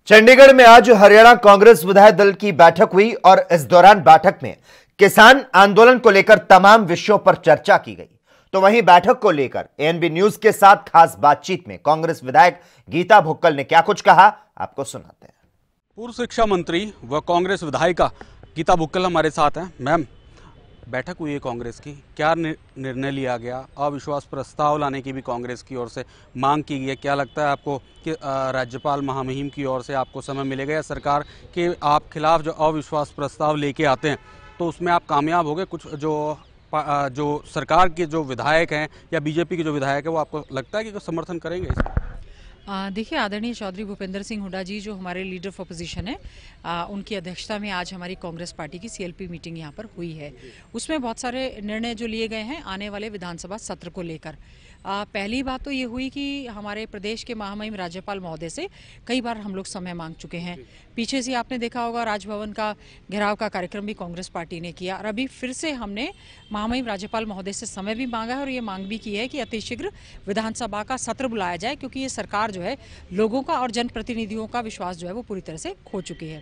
चंडीगढ़ में आज हरियाणा कांग्रेस विधायक दल की बैठक हुई और इस दौरान बैठक में किसान आंदोलन को लेकर तमाम विषयों पर चर्चा की गई। तो वहीं बैठक को लेकर एएनबी न्यूज के साथ खास बातचीत में कांग्रेस विधायक गीता भुक्कल ने क्या कुछ कहा, आपको सुनाते हैं। पूर्व शिक्षा मंत्री व कांग्रेस विधायिका गीता भुक्कल हमारे साथ हैं। मैम, बैठक हुई है कांग्रेस की, क्या निर्णय लिया गया? अविश्वास प्रस्ताव लाने की भी कांग्रेस की ओर से मांग की गई है। क्या लगता है आपको कि राज्यपाल महामहिम की ओर से आपको समय मिलेगा या सरकार के आप खिलाफ जो अविश्वास प्रस्ताव लेके आते हैं तो उसमें आप कामयाब होंगे? कुछ जो सरकार के जो विधायक हैं या बीजेपी के जो विधायक हैं वो आपको लगता है कि समर्थन करेंगे इसमें? देखिए, आदरणीय चौधरी भूपेंद्र सिंह हुड्डा जी जो हमारे लीडर ऑफ अपोजिशन है, उनकी अध्यक्षता में आज हमारी कांग्रेस पार्टी की सीएलपी मीटिंग यहाँ पर हुई है। उसमें बहुत सारे निर्णय जो लिए गए हैं आने वाले विधानसभा सत्र को लेकर। पहली बात तो ये हुई कि हमारे प्रदेश के महामहिम राज्यपाल महोदय से कई बार हम लोग समय मांग चुके हैं। पीछे से आपने देखा होगा राजभवन का घेराव का कार्यक्रम भी कांग्रेस पार्टी ने किया और अभी फिर से हमने महामहिम राज्यपाल महोदय से समय भी मांगा है और ये मांग भी की है कि अतिशीघ्र विधानसभा का सत्र बुलाया जाए, क्योंकि ये सरकार जो है लोगों का और जनप्रतिनिधियों का विश्वास जो है वो पूरी तरह से खो चुकी है।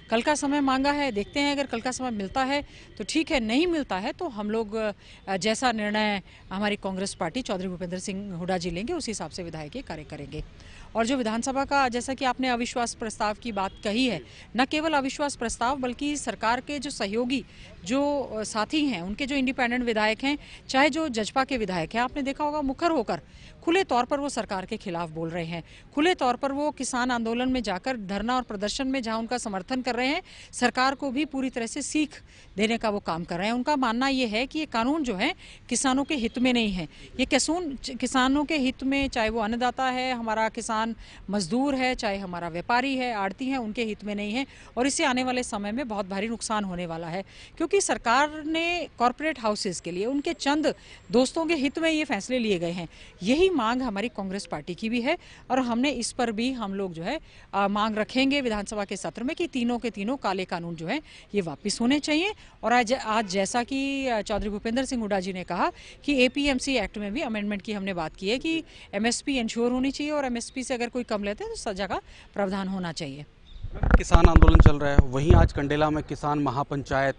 कल का समय मांगा है, देखते हैं अगर कल का समय मिलता है तो ठीक है, नहीं मिलता है तो हम लोग जैसा निर्णय हमारी कांग्रेस पार्टी चौधरी भूपेंद्र सिंह हुड्डा जी लेंगे उस हिसाब से विधायकीय कार्य करेंगे। और जो विधानसभा का, जैसा कि आपने अविश्वास प्रस्ताव की बात कही है, न केवल अविश्वास प्रस्ताव बल्कि सरकार के जो सहयोगी जो साथी हैं, उनके जो इंडिपेंडेंट विधायक हैं, चाहे जो जजपा के विधायक हैं, आपने देखा होगा मुखर होकर खुले तौर पर वो सरकार के खिलाफ बोल रहे हैं। खुले तौर पर वो किसान आंदोलन में जाकर धरना और प्रदर्शन में जहां उनका समर्थन कर रहे हैं, सरकार को भी पूरी तरह से सीख देने का वो काम कर रहे हैं। उनका मानना ये है कि ये कानून जो है किसानों के हित में नहीं है। ये किसानों के हित में, चाहे वो अन्नदाता है, हमारा किसान मजदूर है, चाहे हमारा व्यापारी है, आड़ती है, उनके हित में नहीं है और इससे आने वाले समय में बहुत भारी नुकसान होने वाला है। क्योंकि सरकार ने कॉरपोरेट हाउसेस के लिए उनके चंद दोस्तों के हित में ये फैसले लिए गए हैं। यही मांग हमारी कांग्रेस पार्टी की भी है और हमने इस पर भी हम लोग जो है मांग रखेंगे विधानसभा के सत्र में कि तीनों के तीनों काले कानून जो है ये वापस होने चाहिए। और आज जैसा कि चौधरी भूपेंद्र सिंह हुड्डा जी ने कहा कि एपीएमसी एक्ट में भी अमेंडमेंट की हमने बात की है कि एमएसपी इंश्योर होनी चाहिए और एमएसपी से अगर कोई कम लेते हैं तो सजा का प्रावधान होना चाहिए। किसान आंदोलन चल रहा है, वहीं आज कंडेला में किसान महापंचायत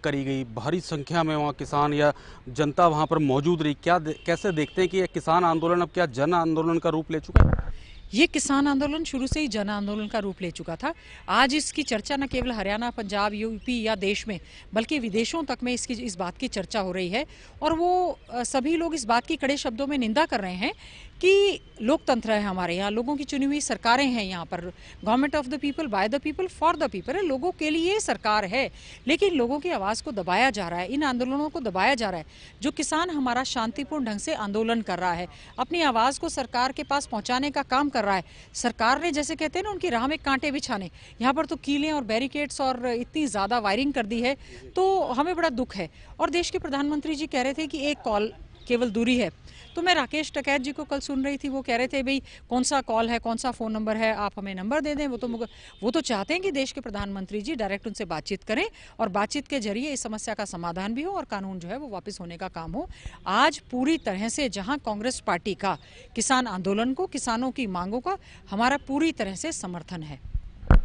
करी गई, भारी संख्या में वहाँ किसान या जनता वहाँ पर मौजूद रही। कैसे देखते हैं कि यह किसान आंदोलन अब क्या जन आंदोलन का रूप ले चुका है? ये किसान आंदोलन शुरू से ही जन आंदोलन का रूप ले चुका था। आज इसकी चर्चा न केवल हरियाणा, पंजाब, यूपी या देश में बल्कि विदेशों तक में इस बात की चर्चा हो रही है और वो सभी लोग इस बात की कड़े शब्दों में निंदा कर रहे हैं कि लोकतंत्र है हमारे यहाँ, लोगों की चुनी हुई सरकारें हैं यहाँ पर, government of the people, by the people, for the people है, लोगों के लिए सरकार है। लेकिन लोगों की आवाज़ को दबाया जा रहा है, इन आंदोलनों को दबाया जा रहा है। जो किसान हमारा शांतिपूर्ण ढंग से आंदोलन कर रहा है, अपनी आवाज़ को सरकार के पास पहुँचाने का काम कर रहा है, सरकार ने जैसे कहते हैं ना उनकी राह में कांटे बिछाने, यहाँ पर तो कीलें और बैरिकेड्स और इतनी ज़्यादा वायरिंग कर दी है, तो हमें बड़ा दुख है। और देश के प्रधानमंत्री जी कह रहे थे कि एक कॉल केवल दूरी है, तो मैं राकेश टिकैत जी को कल सुन रही थी, वो कह रहे थे भाई कौन सा कॉल है, कौन सा फ़ोन नंबर है, आप हमें नंबर दे दें। वो तो चाहते हैं कि देश के प्रधानमंत्री जी डायरेक्ट उनसे बातचीत करें और बातचीत के जरिए इस समस्या का समाधान भी हो और कानून जो है वो वापस होने का काम हो। आज पूरी तरह से जहां कांग्रेस पार्टी का किसान आंदोलन को, किसानों की मांगों का हमारा पूरी तरह से समर्थन है।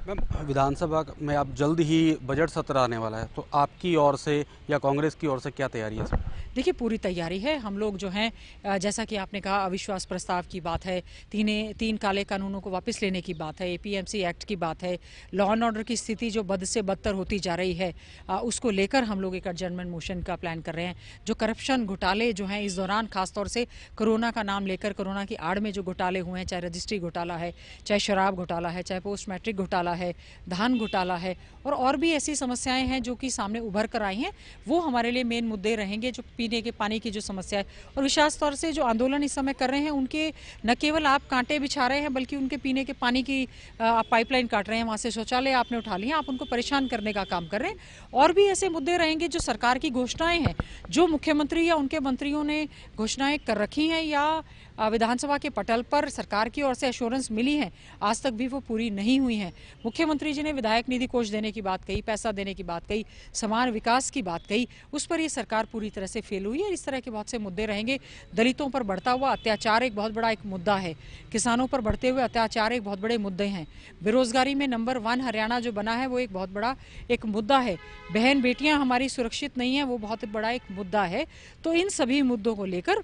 मैम, विधानसभा में अब जल्द ही बजट सत्र आने वाला है, तो आपकी ओर से या कांग्रेस की ओर से क्या तैयारी है? देखिए, पूरी तैयारी है। हम लोग जो हैं, जैसा कि आपने कहा, अविश्वास प्रस्ताव की बात है, तीन काले कानूनों को वापस लेने की बात है, एपीएमसी एक्ट की बात है, लॉ एंड ऑर्डर की स्थिति जो बद से बदतर होती जा रही है, उसको लेकर हम लोग एक एडजर्नमेंट मोशन का प्लान कर रहे हैं। जो करप्शन घोटाले जो हैं इस दौरान, खासतौर से कोरोना का नाम लेकर, कोरोना की आड़ में जो घोटाले हुए हैं, चाहे रजिस्ट्री घोटाला है, चाहे शराब घोटाला है, चाहे पोस्ट मैट्रिक घोटाला है, धान घोटाला है और भी ऐसी समस्याएं हैं जो कि सामने उभर कर आई हैं, वो हमारे लिए मेन मुद्दे रहेंगे। जो पीने के पानी की जो समस्या है और विशेष तौर से जो आंदोलन इस समय कर रहे हैं, उनके न केवल आप कांटे बिछा रहे हैं बल्कि उनके पीने के पानी की आप पाइपलाइन काट रहे हैं, वहाँ से शौचालय आपने उठा लिया, आप उनको परेशान करने का काम कर रहे हैं। और भी ऐसे मुद्दे रहेंगे जो सरकार की घोषणाएं हैं, जो मुख्यमंत्री या उनके मंत्रियों ने घोषणाएं कर रखी हैं या विधानसभा के पटल पर सरकार की ओर से एश्योरेंस मिली है, आज तक भी वो पूरी नहीं हुई हैं। मुख्यमंत्री जी ने विधायक निधि कोष देने की बात कही, पैसा देने की बात कही, समान विकास की बात कही, उस पर ये सरकार पूरी तरह से फेल हुई है। इस तरह के बहुत से मुद्दे रहेंगे। दलितों पर बढ़ता हुआ अत्याचार एक बहुत बड़ा एक मुद्दा है, किसानों पर बढ़ते हुए अत्याचार एक बहुत बड़े मुद्दे हैं, बेरोजगारी में नंबर 1 हरियाणा जो बना है वो एक बहुत बड़ा एक मुद्दा है, बहन बेटियां हमारी सुरक्षित नहीं है वो बहुत बड़ा एक मुद्दा है। तो इन सभी मुद्दों को लेकर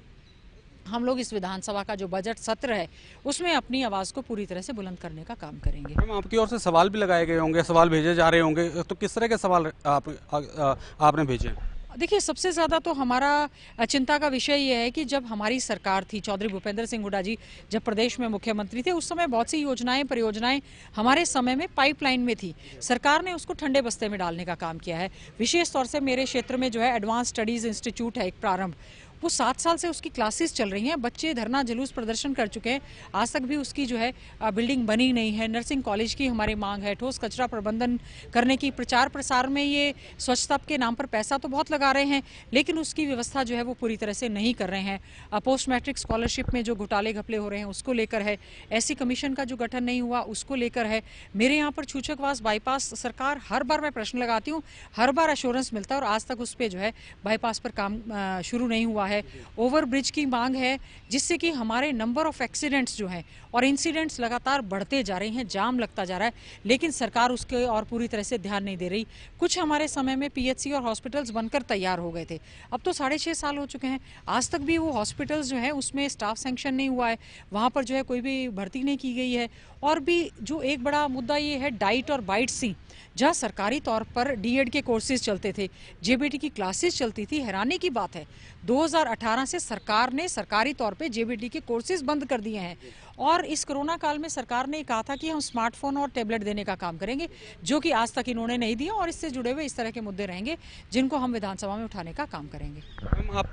हम लोग इस विधानसभा का जो बजट सत्र है उसमें अपनी आवाज़ को पूरी तरह से बुलंद करने का काम करेंगे। मैम, आपकी ओर से सवाल भी लगाए गए होंगे, सवाल भेजे जा रहे होंगे, तो किस तरह के सवाल आपने भेजे? देखिए, सबसे ज़्यादा तो हमारा चिंता का विषय ये है कि जब हमारी सरकार थी, चौधरी भूपेंद्र सिंह हुड्डा जी जब प्रदेश में मुख्यमंत्री थे, उस समय बहुत सी योजनाएं परियोजनाएं हमारे समय में पाइपलाइन में थी। सरकार ने उसको ठंडे बस्ते में डालने का काम किया है। विशेष तौर से मेरे क्षेत्र में जो है एडवांस स्टडीज़ इंस्टीट्यूट है एक प्रारंभ, वो 7 साल से उसकी क्लासेस चल रही हैं। बच्चे धरना जुलूस प्रदर्शन कर चुके हैं, आज तक भी उसकी जो है बिल्डिंग बनी नहीं है। नर्सिंग कॉलेज की हमारी मांग है, ठोस कचरा प्रबंधन करने की, प्रचार प्रसार में ये स्वच्छता के नाम पर पैसा तो बहुत लगा रहे हैं लेकिन उसकी व्यवस्था जो है वो पूरी तरह से नहीं कर रहे हैं। पोस्ट मैट्रिक स्कॉलरशिप में जो घोटाले घपले हो रहे हैं उसको लेकर है, ऐसी कमीशन का जो गठन नहीं हुआ उसको लेकर है। मेरे यहाँ पर छूछकवास बाईपास सरकार, हर बार मैं प्रश्न लगाती हूँ, हर बार एश्योरेंस मिलता है और आज तक उस पर जो है बाईपास पर काम शुरू नहीं हुआ है। ओवर ब्रिज की मांग है जिससे कि हमारे नंबर ऑफ एक्सीडेंट्स जो हैं और इंसिडेंट्स लगातार बढ़ते जा रहे हैं, जाम लगता जा रहा है, लेकिन सरकार उसके और पूरी तरह से ध्यान नहीं दे रही। कुछ हमारे समय में पीएचसी और हॉस्पिटल्स बनकर तैयार हो गए थे, अब तो 6.5 साल हो चुके हैं, आज तक भी वो हॉस्पिटल्स जो है उसमें स्टाफ सैंक्शन नहीं हुआ है, वहाँ पर जो है कोई भी भर्ती नहीं की गई है। और भी जो एक बड़ा मुद्दा ये है डाइट और बाइट सी, जहाँ सरकारी तौर पर डीएड के कोर्सेज चलते थे, जेबीटी की क्लासेस चलती थी। हैरानी की बात है 2018 से सरकार ने सरकारी तौर पे जेबीटी के कोर्सेज बंद कर दिए हैं और इस कोरोना काल में सरकार ने कहा था कि हम स्मार्टफोन और टैबलेट देने का काम करेंगे, जो कि आज तक इन्होंने नहीं दिया और इससे जुड़े हुए इस तरह के मुद्दे रहेंगे जिनको हम विधानसभा में उठाने का काम करेंगे। मैम, आप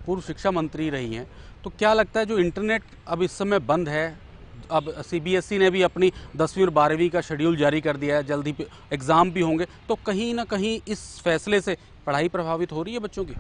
पूर्व शिक्षा मंत्री रही हैं, तो क्या लगता है जो इंटरनेट अब इस समय बंद है, अब सीबीएसई ने भी अपनी 10वीं और 12वीं का शेड्यूल जारी कर दिया है, जल्दी एग्ज़ाम भी होंगे, तो कहीं ना कहीं इस फैसले से पढ़ाई प्रभावित हो रही है बच्चों की?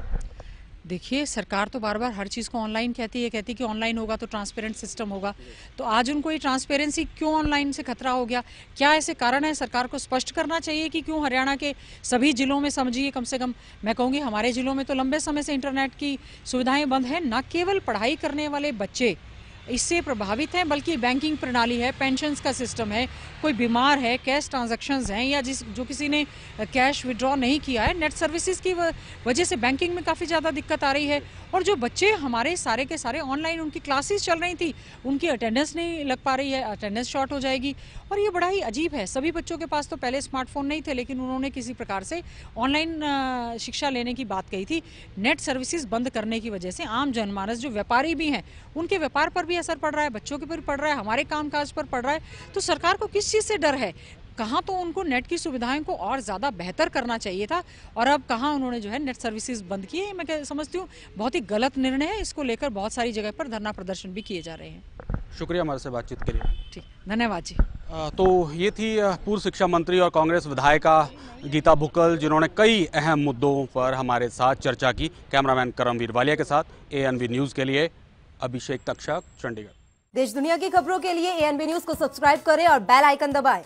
देखिए, सरकार तो बार बार हर चीज़ को ऑनलाइन कहती है कि ऑनलाइन होगा तो ट्रांसपेरेंट सिस्टम होगा, तो आज उनको ये ट्रांसपेरेंसी क्यों ऑनलाइन से खतरा हो गया, क्या ऐसे कारण है? सरकार को स्पष्ट करना चाहिए कि क्यों हरियाणा के सभी जिलों में, समझिए कम से कम मैं कहूँगी हमारे जिलों में तो लंबे समय से इंटरनेट की सुविधाएं बंद हैं। न केवल पढ़ाई करने वाले बच्चे इससे प्रभावित हैं बल्कि बैंकिंग प्रणाली है, पेंशन्स का सिस्टम है, कोई बीमार है, कैश ट्रांजैक्शंस हैं या जो किसी ने कैश विड्रॉ नहीं किया है, नेट सर्विसेज की वजह से बैंकिंग में काफ़ी ज़्यादा दिक्कत आ रही है। और जो बच्चे हमारे सारे के सारे ऑनलाइन उनकी क्लासेस चल रही थी, उनकी अटेंडेंस नहीं लग पा रही है, अटेंडेंस शॉर्ट हो जाएगी। और ये बड़ा ही अजीब है, सभी बच्चों के पास तो पहले स्मार्टफोन नहीं थे लेकिन उन्होंने किसी प्रकार से ऑनलाइन शिक्षा लेने की बात कही थी। नेट सर्विसेज बंद करने की वजह से आम जनमानस जो व्यापारी भी हैं उनके व्यापार पर भी असर पड़ रहा है, बच्चों के पर पड़ रहा है, हमारे कामकाज पर पड़ रहा है। तो सरकार को किस चीज़ से डर है? कहाँ तो उनको नेट की सुविधाएं को और ज़्यादा बेहतर करना चाहिए था और अब कहाँ उन्होंने जो है नेट सर्विसेज बंद किए। मैं समझती हूँ बहुत ही गलत निर्णय है, इसको लेकर बहुत सारी जगह पर धरना प्रदर्शन भी किए जा रहे हैं। शुक्रिया हमारे से बातचीत के लिए। ठीक, धन्यवाद जी। तो ये थी पूर्व शिक्षा मंत्री और कांग्रेस विधायिका गीता बुक्कल, जिन्होंने कई अहम मुद्दों पर हमारे साथ चर्चा की। कैमरामैन करमवीर वालिया के साथ एएनबी न्यूज़ के लिए अभिषेक तक्षक, चंडीगढ़। देश दुनिया की खबरों के लिए एएनबी न्यूज को सब्सक्राइब करें और बेल आइकन दबाएं।